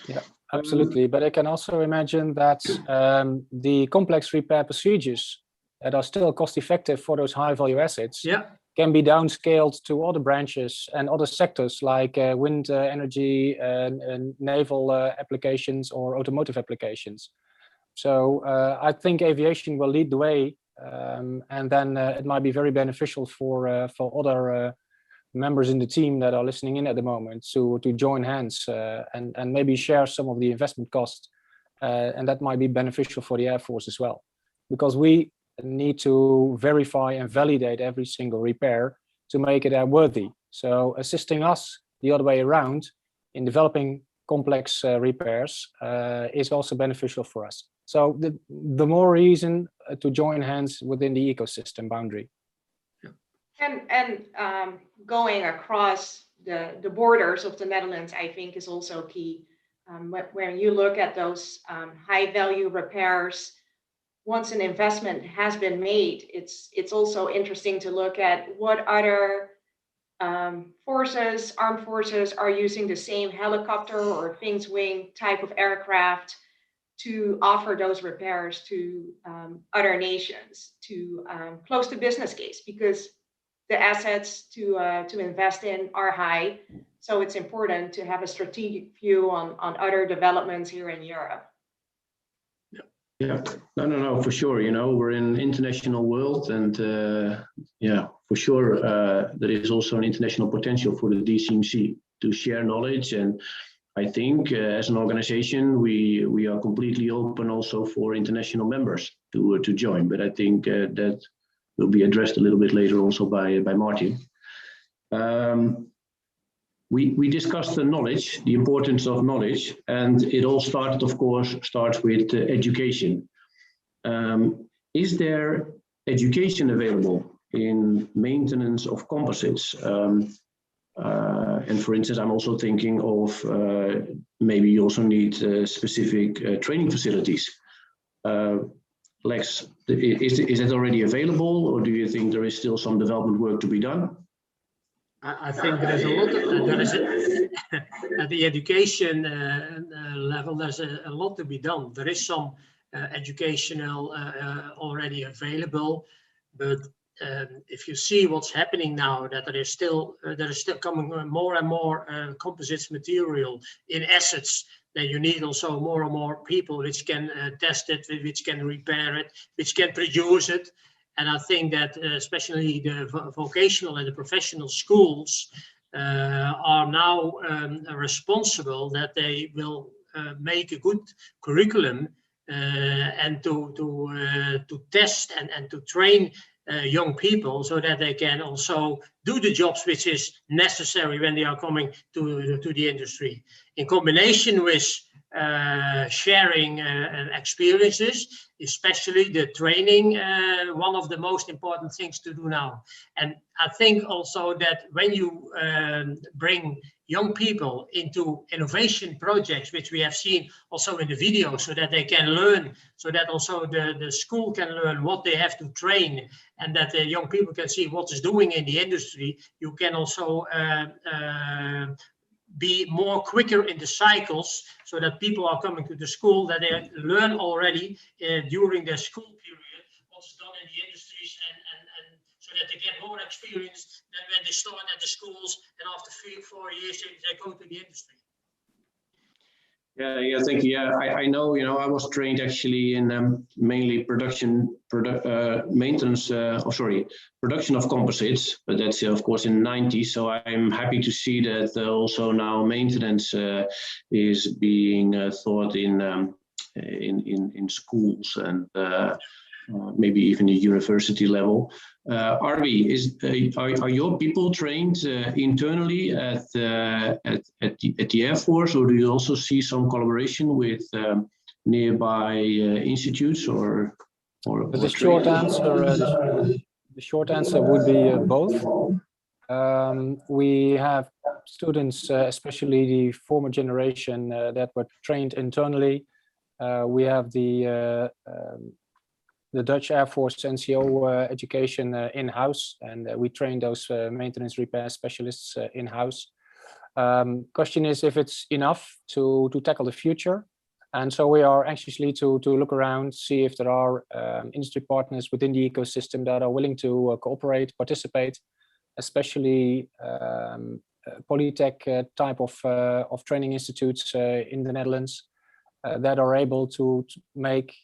Yeah, absolutely. But I can also imagine that the complex repair procedures that are still cost effective for those high value assets can be downscaled to other branches and other sectors like wind energy and naval applications or automotive applications. So I think aviation will lead the way, and then it might be very beneficial for other members in the team that are listening in at the moment to join hands and maybe share some of the investment costs, and that might be beneficial for the Air Force as well, because we need to verify and validate every single repair to make it airworthy. So assisting us the other way around in developing complex repairs is also beneficial for us. So the more reason to join hands within the ecosystem boundary. And going across the borders of the Netherlands, I think, is also key. When you look at those high value repairs, once an investment has been made, it's also interesting to look at what other armed forces are using the same helicopter or fixed wing type of aircraft to offer those repairs to other nations, to close the business case, because the assets to invest in are high. So it's important to have a strategic view on other developments here in Europe. Yeah, no, for sure. You know, we're in an international world, and yeah, for sure, there is also an international potential for the DCMC to share knowledge. And I think as an organization, we are completely open also for international members to join. But I think that will be addressed a little bit later also by Martin. We discussed the knowledge, the importance of knowledge, and it all starts with education. Is there education available in maintenance of composites? And for instance, I'm also thinking of maybe you also need specific training facilities. Lex, is that already available, or do you think there is still some development work to be done? I think there is a lot. At the education level, there's a lot to be done. There is some educational already available, but if you see what's happening now, that there is still coming more and more composites material in assets, then you need also more and more people which can test it, which can repair it, which can produce it. And I think that especially the vocational and the professional schools are now responsible that they will make a good curriculum and to test and to train young people so that they can also do the jobs which is necessary when they are coming to the industry. In combination with sharing experiences, especially the training, one of the most important things to do now. And I think also that when you bring young people into innovation projects, which we have seen also in the video, so that they can learn, so that also the school can learn what they have to train, and that the young people can see what is doing in the industry, you can also be more quicker in the cycles, so that people are coming to the school, that they learn already during their school period what's done in the industries, and so that they get more experience than when they start at the schools and after 3-4 years they go to the industry. Yeah, thank you. Yeah, I know. I was trained actually in mainly production of composites, but that's of course in the 90s. So I'm happy to see that also now maintenance is being thought in schools and maybe even the university level. Arvi, are your people trained internally at the Air Force, or do you also see some collaboration with nearby institutes or the short answer would be both. We have students, especially the former generation, that were trained internally. We have the Dutch Air Force NCO education in-house, and we train those maintenance repair specialists in-house. Question is if it's enough to tackle the future. And so we are anxiously to look around, see if there are industry partners within the ecosystem that are willing to cooperate, participate, especially Polytech type of training institutes in the Netherlands that are able to make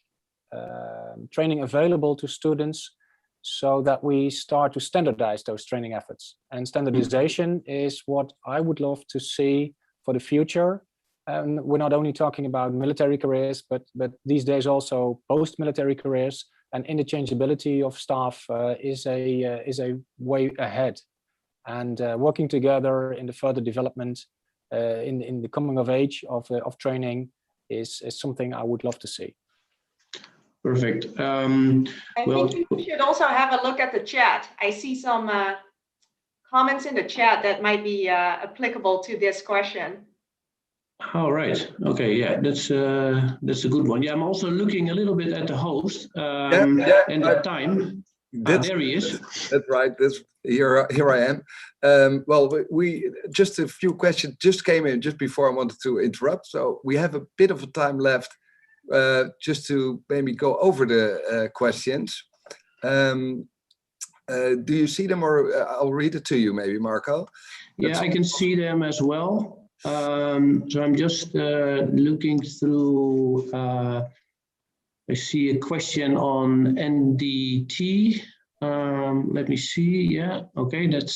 training available to students, so that we start to standardize those training efforts. And standardization is what I would love to see for the future. And we're not only talking about military careers, but these days also post-military careers, and interchangeability of staff is a way ahead. And working together in the further development, in the coming of age of training is something I would love to see. Perfect. I think you should also have a look at the chat. I see some comments in the chat that might be applicable to this question. All right. Okay. Yeah, that's a good one. Yeah, I'm also looking a little bit at the host and the time. There he is. That's right. Here I am. Well, we just a few questions just came in just before I wanted to interrupt. So we have a bit of time left. Just to maybe go over the questions. Do you see them, or I'll read it to you maybe, Marco? Yeah, I can see them as well. So I'm just looking through, I see a question on NDT. Let me see, yeah, okay, that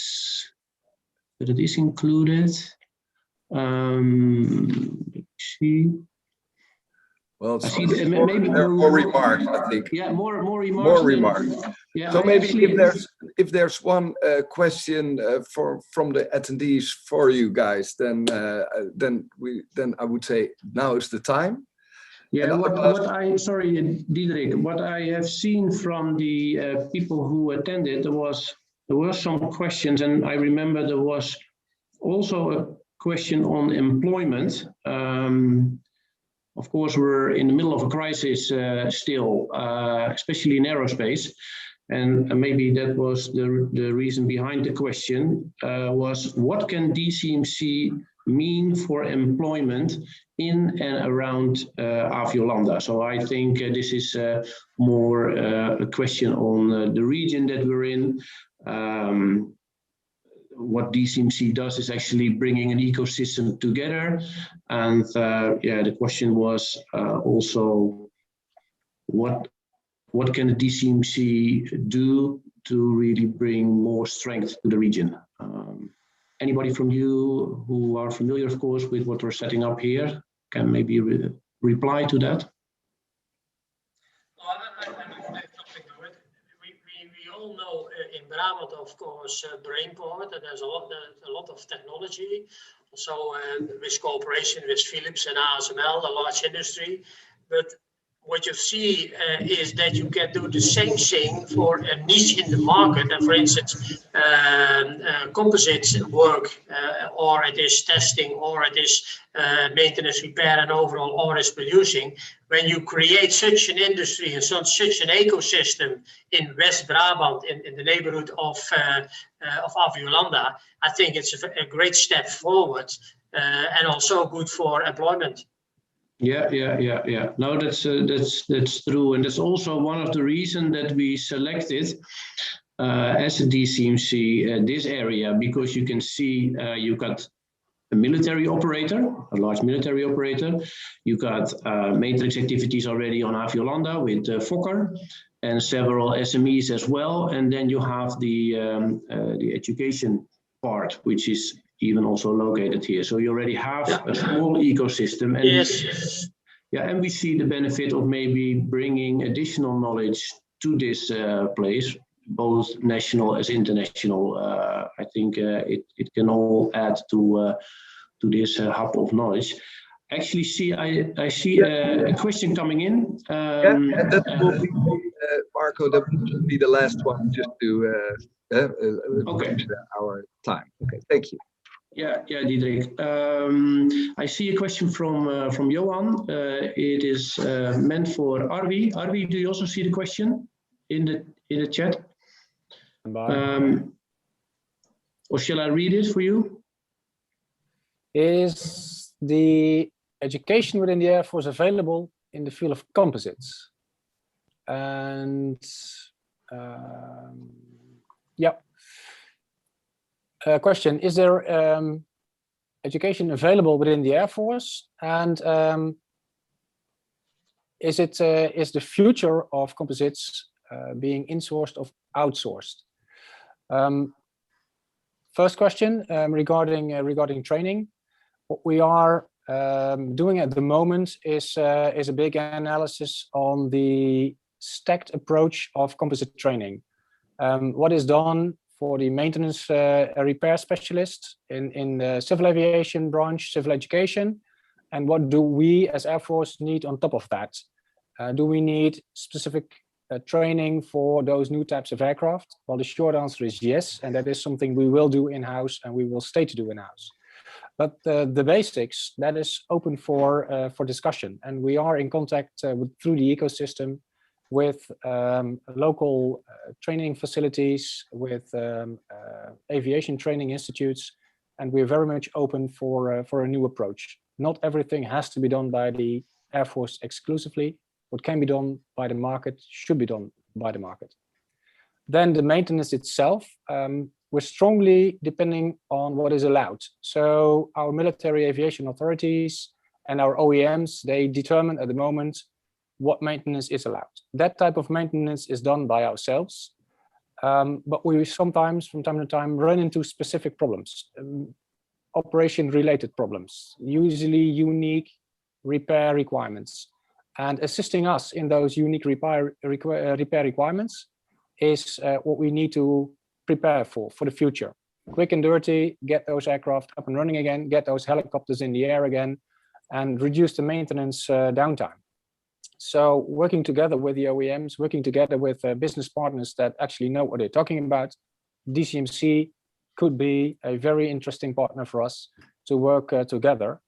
is included. Let me see. Well, I see maybe more remarks, I think. Yeah, more remarks. More remarks. Yeah, so maybe if there's one question from the attendees for you guys, then I would say now is the time. Yeah, sorry, Diederik, what I have seen from the people who attended, there were some questions, and I remember there was also a question on employment. Of course, we're in the middle of a crisis still, especially in aerospace. And maybe that was the reason behind the question, was what can DCMC mean for employment in and around Aviolanda? So I think this is more a question on the region that we're in. What DCMC does is actually bringing an ecosystem together. And yeah, the question was also what can the DCMC do to really bring more strength to the region? Anybody from you who are familiar, of course, with what we're setting up here can maybe reply to that? We all know in Brabant, of course, Brainport, and there's a lot of technology. Also, with cooperation with Philips and ASML, the large industry. But what you see is that you can do the same thing for a niche in the market. And for instance, composites work, or it is testing, or it is maintenance, repair, and overall, or is producing. When you create such an industry and such an ecosystem in West Brabant, in the neighborhood of Aviolanda, I think it's a great step forward and also good for employment. Yeah. No, that's true, and that's also one of the reasons that we selected as a DCMC this area, because you can see you got a military operator, a large military operator. You got maintenance activities already on Aviolanda with Fokker and several SMEs as well, and then you have the education part, which is even also located here. So you already have a small ecosystem. And yes. Yeah, and we see the benefit of maybe bringing additional knowledge to this place, both national as international. I think it can all add to this hub of knowledge. Actually, I see a question coming in. And that will be, Marco, that will be the last one, just to okay. Our time. Okay, thank you. Yeah, Diederik. I see a question from Johan. It is meant for Arvi. Arvi, do you also see the question in the chat? Or shall I read it for you? Is the education within the Air Force available in the field of composites? And yeah. Question: is there education available within the Air Force, and is the future of composites being insourced or outsourced? First question regarding training. What we are doing at the moment is a big analysis on the stacked approach of composite training. What is done for the maintenance repair specialist in the civil aviation branch, civil education, and what do we as Air Force need on top of that? Do we need specific training for those new types of aircraft? Well, the short answer is yes, and that is something we will do in-house and we will stay to do in-house. But the basics, that is open for discussion, and we are in contact through the ecosystem with local training facilities, with aviation training institutes, and we're very much open for a new approach. Not everything has to be done by the Air Force exclusively. What can be done by the market should be done by the market. Then the maintenance itself, we're strongly depending on what is allowed. So our military aviation authorities and our OEMs, they determine at the moment what maintenance is allowed. That type of maintenance is done by ourselves, but we sometimes, from time to time, run into specific problems, operation-related problems, usually unique repair requirements. And assisting us in those unique repair requirements is what we need to prepare for the future. Quick and dirty, get those aircraft up and running again, get those helicopters in the air again, and reduce the maintenance downtime. So working together with the OEMs, working together with business partners that actually know what they're talking about, DCMC could be a very interesting partner for us to work together.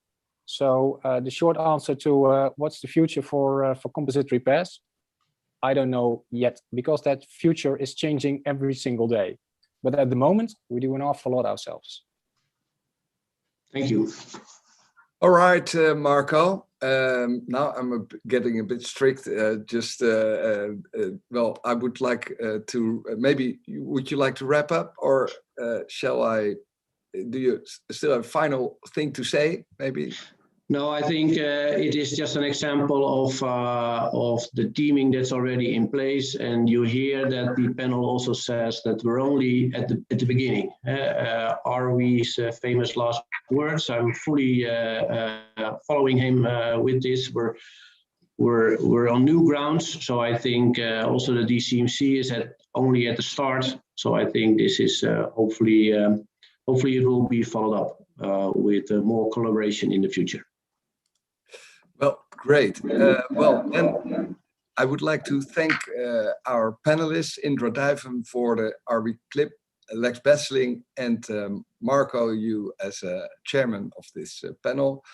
So the short answer to what's the future for composite repairs, I don't know yet, because that future is changing every single day. But at the moment, we do an awful lot ourselves. Thank you. All right, Marco. Now I'm getting a bit strict. Well, I would like to maybe would you like to wrap up, or shall I? Do you still have a final thing to say? Maybe. No, I think it is just an example of the teaming that's already in place, and you hear that the panel also says that we're only at the beginning. RW's famous last words. I'm fully following him with this. We're on new grounds, so I think also the DCMC is only at the start. So I think this is hopefully it will be followed up with more collaboration in the future. Well, great. Well, then I would like to thank our panelists, Indra Duiven for the RW clip, Lex Besseling, and Marco, you as chairman of this panel.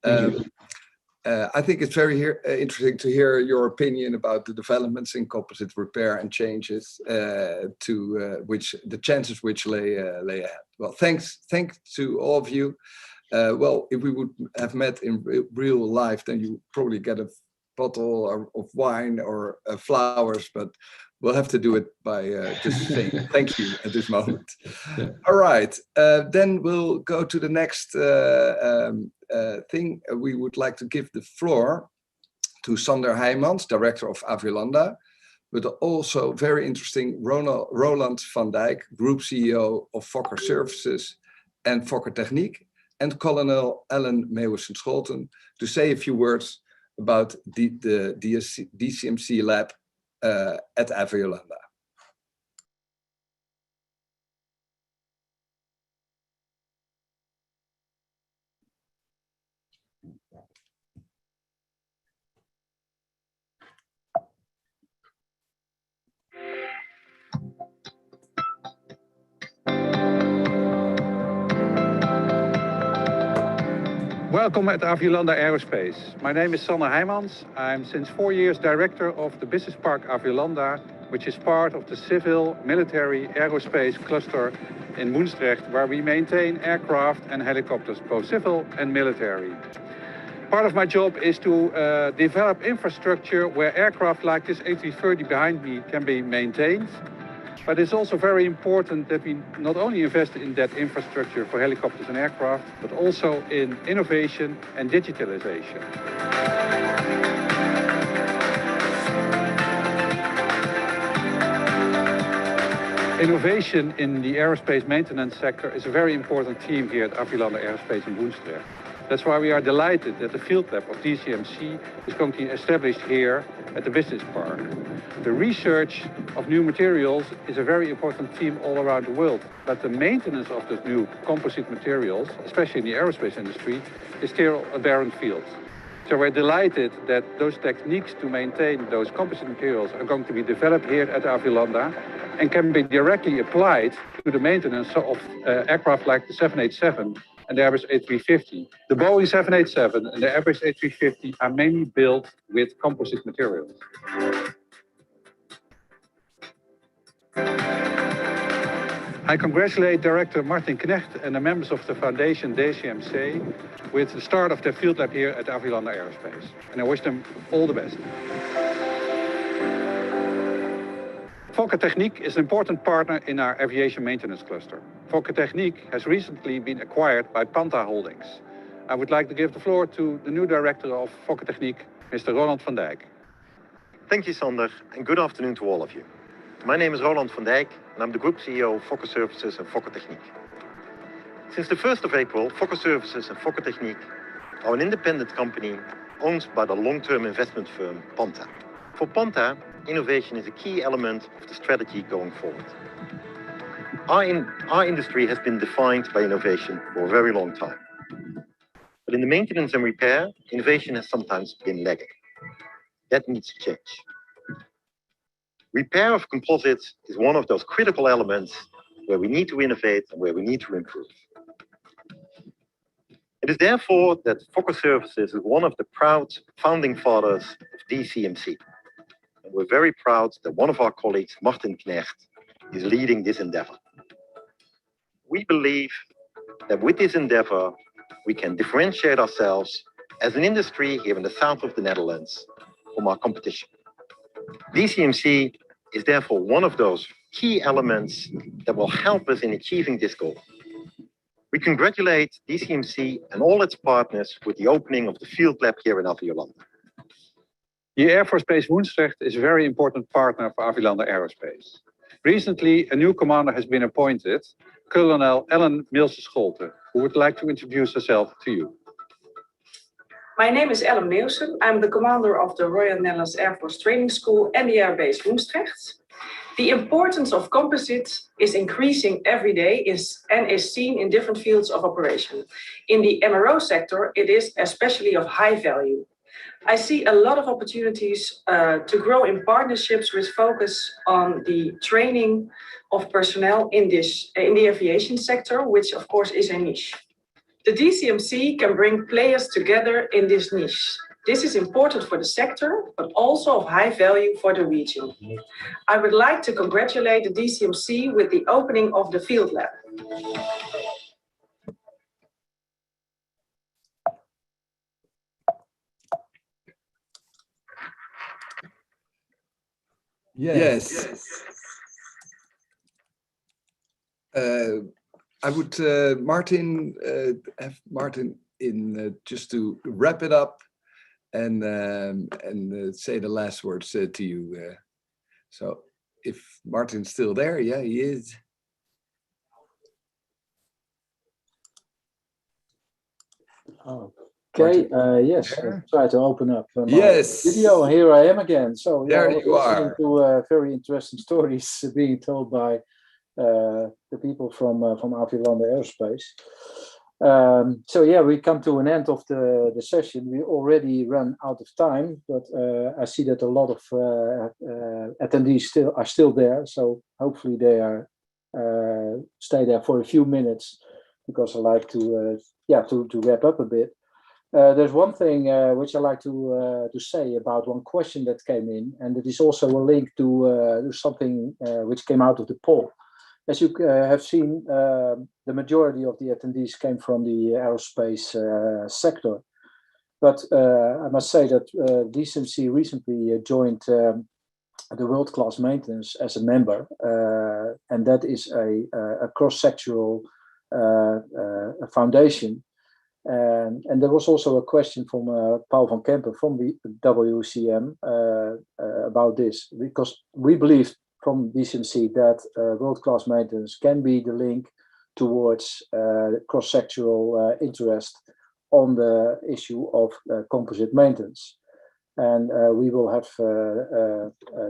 I think it's very interesting to hear your opinion about the developments in composite repair and changes to which the chances which lay ahead. Well, thanks to all of you. Well, if we would have met in real life, then you probably get a bottle of wine or flowers, but we'll have to do it by just saying thank you at this moment. All right, then we'll go to the next thing. We would like to give the floor to Sander Heijmans, Director of Aviolanda, but also very interesting Roland van Dijk, Group CEO of Fokker Services and Fokker Techniek, and Colonel Ellen Meeuwissen-Scholten to say a few words about the DCMC lab at Aviolanda. Welcome at Aviolanda Aerospace. My name is Sander Heijmans. I'm since 4 years director of the Business Park Aviolanda, which is part of the civil military aerospace cluster in Woensdrecht, where we maintain aircraft and helicopters, both civil and military. Part of my job is to develop infrastructure where aircraft like this A330 behind me can be maintained. But it's also very important that we not only invest in that infrastructure for helicopters and aircraft, but also in innovation and digitalization. Innovation in the aerospace maintenance sector is a very important theme here at Aviolanda Aerospace in Woensdrecht. That's why we are delighted that the field lab of DCMC is going to be established here at the business park. The research of new materials is a very important theme all around the world, but the maintenance of those new composite materials, especially in the aerospace industry, is still a barren field. So we're delighted that those techniques to maintain those composite materials are going to be developed here at Aviolanda and can be directly applied to the maintenance of aircraft like the 787 and the Airbus A350. The Boeing 787 and the Airbus A350 are mainly built with composite materials. I congratulate Director Martin Knecht and the members of the Foundation DCMC with the start of their field lab here at Aviolanda Aerospace. And I wish them all the best. Fokker Techniek is an important partner in our aviation maintenance cluster. Fokker Techniek has recently been acquired by Panta Holdings. I would like to give the floor to the new director of Fokker Techniek, Mr. Roland van Dijk. Thank you, Sander, and good afternoon to all of you. My name is Roland van Dijk, and I'm the Group CEO of Fokker Services and Fokker Techniek. Since the 1st of April, Fokker Services and Fokker Techniek are an independent company owned by the long-term investment firm Panta. For Panta, innovation is a key element of the strategy going forward. Our industry has been defined by innovation for a very long time. But in the maintenance and repair, innovation has sometimes been lagging. That needs to change. Repair of composites is one of those critical elements where we need to innovate, and where we need to improve. It is therefore that Fokker Services is one of the proud founding fathers of DCMC. And we're very proud that one of our colleagues, Martin Knecht, is leading this endeavor. We believe that with this endeavor, we can differentiate ourselves as an industry here in the south of the Netherlands from our competition. DCMC is therefore one of those key elements that will help us in achieving this goal. We congratulate DCMC and all its partners with the opening of the field lab here in Aviolanda. The Air Force Base Woensdrecht is a very important partner for Aviolanda Aerospace. Recently, a new commander has been appointed, Colonel Ellen Milse-Scholte, who would like to introduce herself to you. My name is Ellen Meeuwsen. I'm the commander of the Royal Netherlands Air Force Training School and the Air Base Woensdrecht. The importance of composites is increasing every day and is seen in different fields of operation. In the MRO sector, it is especially of high value. I see a lot of opportunities to grow in partnerships with focus on the training of personnel in the aviation sector, which of course is a niche. The DCMC can bring players together in this niche. This is important for the sector, but also of high value for the region. I would like to congratulate the DCMC with the opening of the field lab. Yes. I would, Martin, have Martin in just to wrap it up and say the last words to you. So if Martin's still there, yeah, he is. Okay, yes, I'll try to open up my yes. video. Here I am again. So there yeah, you are. To very interesting stories being told by the people from Aviolanda Aerospace. So yeah, we come to an end of the session. We already run out of time, but I see that a lot of attendees are still there. So hopefully they are stay there for a few minutes, because I like to wrap up a bit. There's one thing which I like to say about one question that came in, and it is also a link to something which came out of the poll. As you have seen, the majority of the attendees came from the aerospace sector. But I must say that DCMC recently joined the World Class Maintenance as a member, and that is a cross-sectoral foundation. And there was also a question from Paul van Kempen from the WCM about this, because we believe from DCMC that world-class maintenance can be the link towards cross-sectoral interest on the issue of composite maintenance. And we will have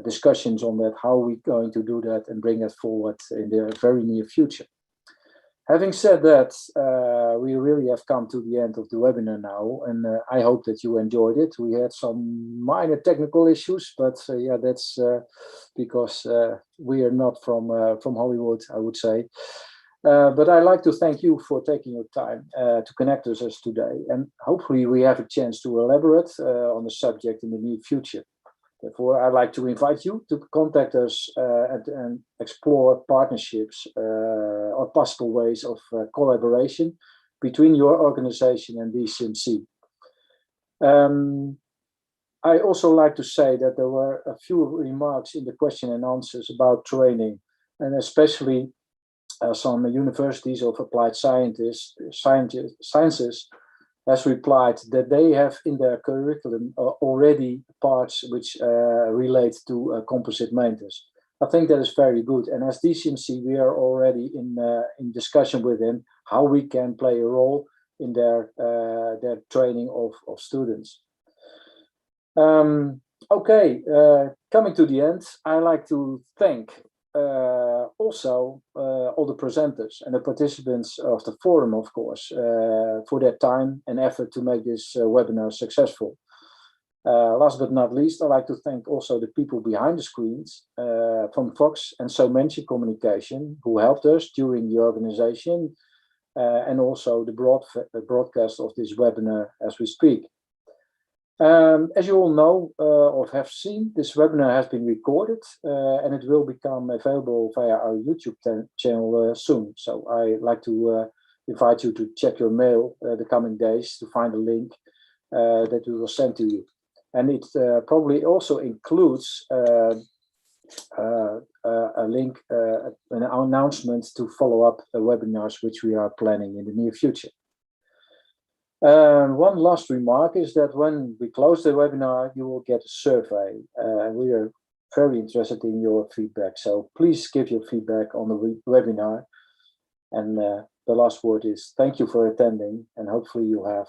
discussions on that, how we're going to do that and bring that forward in the very near future. Having said that, we really have come to the end of the webinar now, and I hope that you enjoyed it. We had some minor technical issues, but yeah, that's because we are not from Hollywood, I would say. But I'd like to thank you for taking your time to connect with us today, and hopefully we have a chance to elaborate on the subject in the near future. Therefore, I'd like to invite you to contact us and explore partnerships or possible ways of collaboration between your organization and DCMC. I also like to say that there were a few remarks in the question and answers about training, and especially some universities of applied sciences has replied that they have in their curriculum already parts which relate to composite maintenance. I think that is very good. And as DCMC, we are already in discussion with them how we can play a role in their training of students. Okay, coming to the end, I like to thank also all the presenters and the participants of the forum, of course, for their time and effort to make this webinar successful. Last but not least, I'd like to thank also the people behind the screens from Fox and So Mention Communication who helped us during the organization and also the broadcast of this webinar as we speak. As you all know or have seen, this webinar has been recorded and it will become available via our YouTube channel soon. So I'd like to invite you to check your mail the coming days to find a link that we will send to you. And it probably also includes a link, an announcement to follow up webinars which we are planning in the near future. One last remark is that when we close the webinar, you will get a survey. We are very interested in your feedback. So please give your feedback on the webinar. And the last word is thank you for attending, and hopefully you have